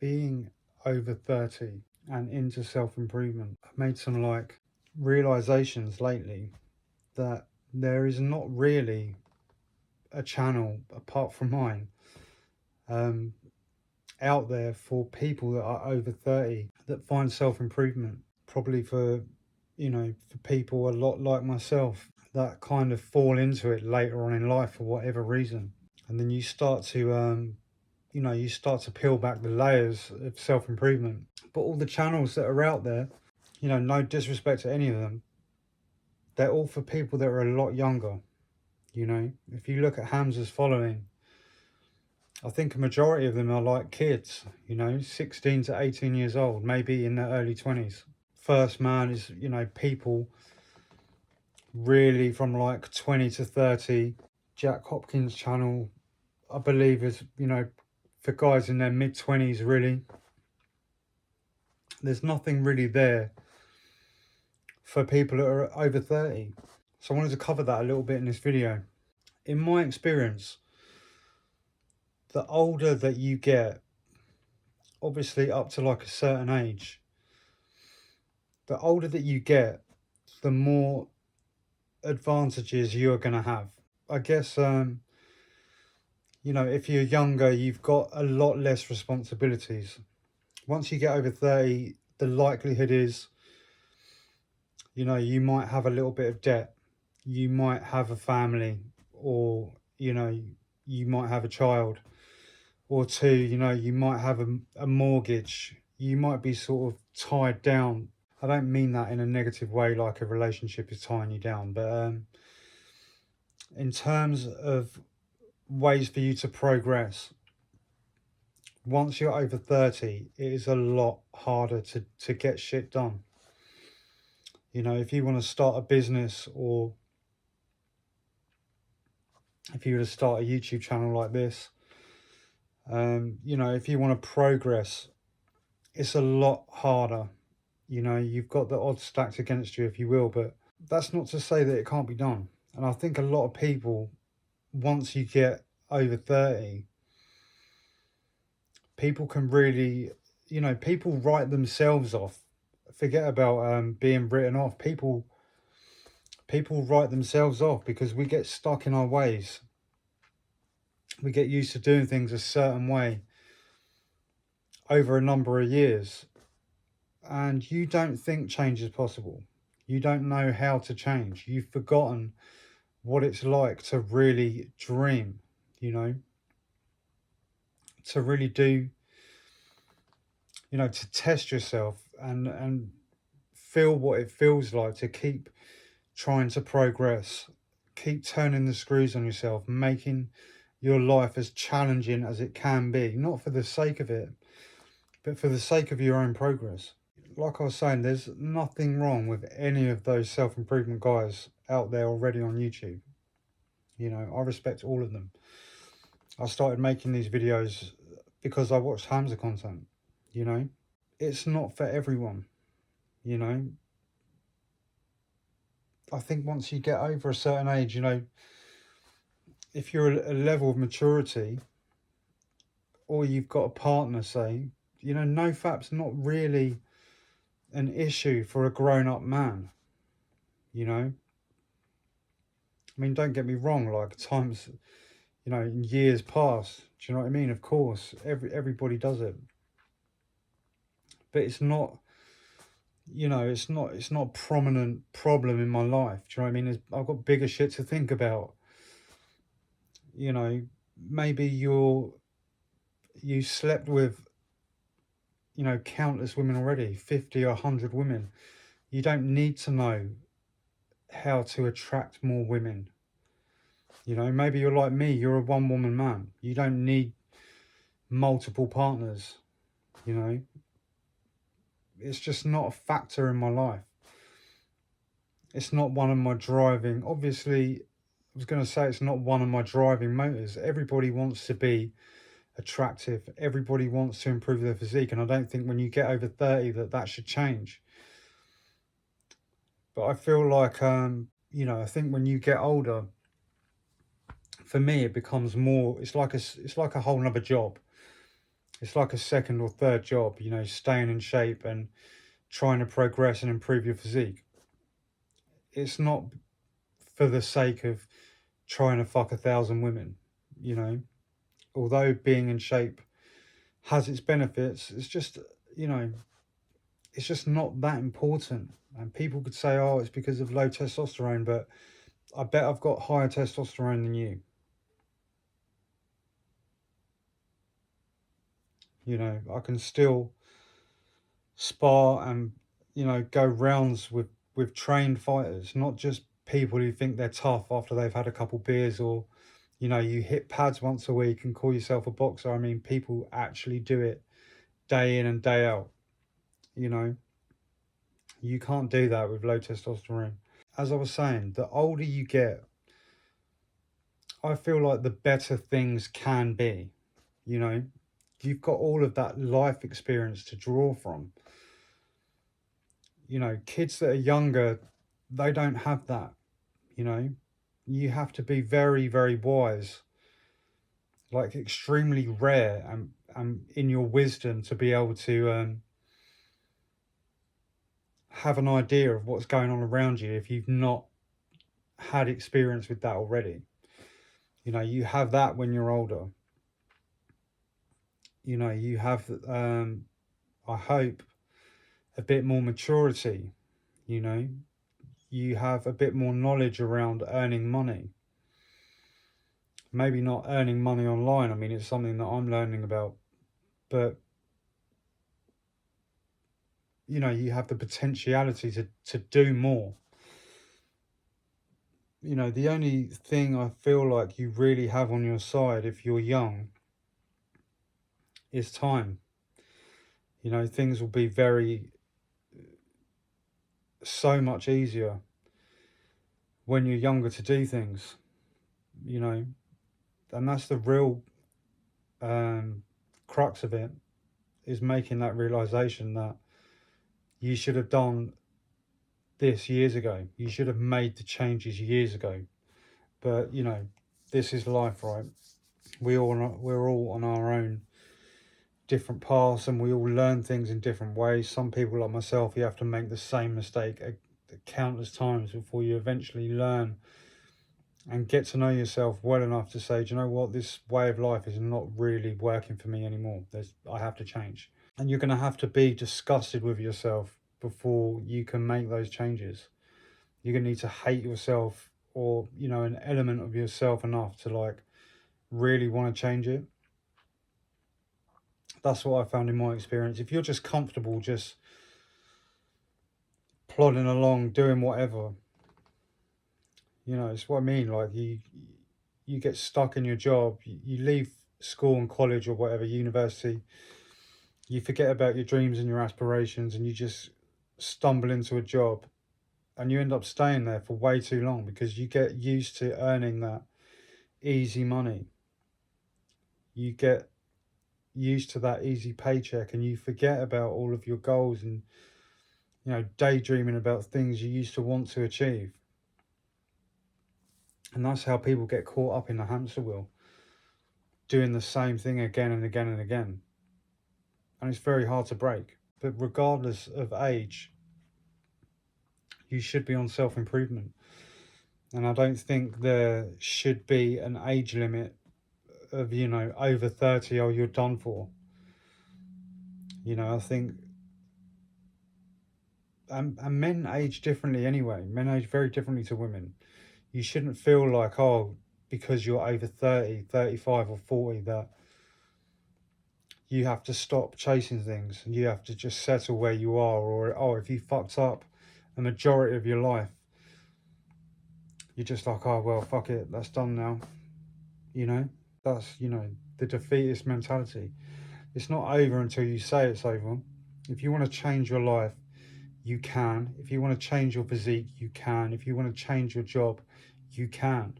being over 30 and into self-improvement, I've made some like realizations lately that there is not really a channel apart from mine out there for people that are over 30 that find self-improvement. Probably for for people a lot like myself that kind of fall into it later on in life for whatever reason, and then you start to you start to peel back the layers of self-improvement. But all the channels that are out there, no disrespect to any of them, they're all for people that are a lot younger. If you look at Hamza's following, I think a majority of them are like kids, 16 to 18 years old, maybe in their early 20s. First Man is, people really from like 20 to 30. Jack Hopkins' channel, I believe, is, for guys in their mid-20s, really. There's nothing really there for people that are over 30. So I wanted to cover that a little bit in this video. In my experience, the older that you get, obviously up to like a certain age, the older that you get, the more advantages you're going to have. I guess, if you're younger, you've got a lot less responsibilities. Once you get over 30, the likelihood is, you might have a little bit of debt. You might have a family, or, you might have a child or two, you might have a mortgage. You might be sort of tied down. I don't mean that in a negative way, like a relationship is tying you down, but in terms of ways for you to progress, once you're over 30, it is a lot harder to get shit done. If you want to start a business, or if you were to start a YouTube channel like this, if you want to progress, it's a lot harder. You've got the odds stacked against you, if you will, but that's not to say that it can't be done. And I think a lot of people, once you get over 30, people can really, people write themselves off. Forget about being written off. People write themselves off because we get stuck in our ways. We get used to doing things a certain way over a number of years, and you don't think change is possible. You don't know how to change. You've forgotten what it's like to really dream, to really do, to test yourself and feel what it feels like to keep trying to progress, keep turning the screws on yourself, making your life as challenging as it can be, not for the sake of it, but for the sake of your own progress. Like I was saying, there's nothing wrong with any of those self-improvement guys out there already on YouTube. I respect all of them. I started making these videos because I watched Hamza content. It's not for everyone. I think once you get over a certain age, if you're a level of maturity, or you've got a partner, say, nofap's not really an issue for a grown-up man. I mean, don't get me wrong, like times, in years past, do you know what I mean? Of course, everybody does it. But it's not, it's not a prominent problem in my life. Do you know what I mean? I've got bigger shit to think about. Maybe you slept with, countless women already, 50 or 100 women. You don't need to know how to attract more women. Maybe you're like me, you're a one-woman man. You don't need multiple partners. It's just not a factor in my life. It's not one of my driving, obviously, I was going to say it's not one of my driving motors. Everybody wants to be attractive. Everybody wants to improve their physique. And I don't think when you get over 30 that should change. But I feel like, I think when you get older, for me, it becomes more, it's like a whole nother job. It's like a second or third job, you know, staying in shape and trying to progress and improve your physique. It's not for the sake of trying to fuck 1,000 women, you know. Although being in shape has its benefits, it's just, you know, it's just not that important. And people could say, oh, it's because of low testosterone, but I bet I've got higher testosterone than you. You know, I can still spar and, you know, go rounds with trained fighters, not just people who think they're tough after they've had a couple beers, or, you know, you hit pads once a week and call yourself a boxer. I mean, people actually do it day in and day out. You know, you can't do that with low testosterone. As I was saying, the older you get, I feel like the better things can be. You know, you've got all of that life experience to draw from. You know, kids that are younger, they don't have that. You know, you have to be very, very wise, like extremely rare, and in your wisdom to be able to have an idea of what's going on around you if you've not had experience with that already. You know, you have that when you're older. You know, you have, I hope, a bit more maturity. You know, you have a bit more knowledge around earning money. Maybe not earning money online. I mean, it's something that I'm learning about, but you know, you have the potentiality to do more. You know, the only thing I feel like you really have on your side if you're young is time. You know, things will be so much easier when you're younger to do things, you know, and that's the real crux of it, is making that realization that you should have done this years ago. You should have made the changes years ago. But, you know, this is life, right? We're all on our own different paths, and we all learn things in different ways. Some people like myself, you have to make the same mistake countless times before you eventually learn and get to know yourself well enough to say, do you know what, this way of life is not really working for me anymore. I have to change. And you're going to have to be disgusted with yourself before you can make those changes. You're going to need to hate yourself, or, you know, an element of yourself enough to like really want to change it. That's what I found in my experience. If you're just comfortable just plodding along doing whatever, you know, it's what I mean, like you get stuck in your job, you leave school and college or whatever, university, you forget about your dreams and your aspirations, and you just stumble into a job, and you end up staying there for way too long because you get used to earning that easy money. You get used to that easy paycheck, and you forget about all of your goals and, you know, daydreaming about things you used to want to achieve. And that's how people get caught up in the hamster wheel, doing the same thing again and again and again. And it's very hard to break. But regardless of age, you should be on self improvement. And I don't think there should be an age limit of, you know, over 30 or you're done for. You know, I think, and men age differently anyway. Men age very differently to women. You shouldn't feel like, oh, because you're over 30, 35 or 40, that you have to stop chasing things and you have to just settle where you are. Or, oh, if you fucked up a majority of your life, you're just like, oh, well, fuck it, that's done now. You know, that's, you know, the defeatist mentality. It's not over until you say it's over. If you want to change your life, you can. If you want to change your physique, you can. If you want to change your job, you can.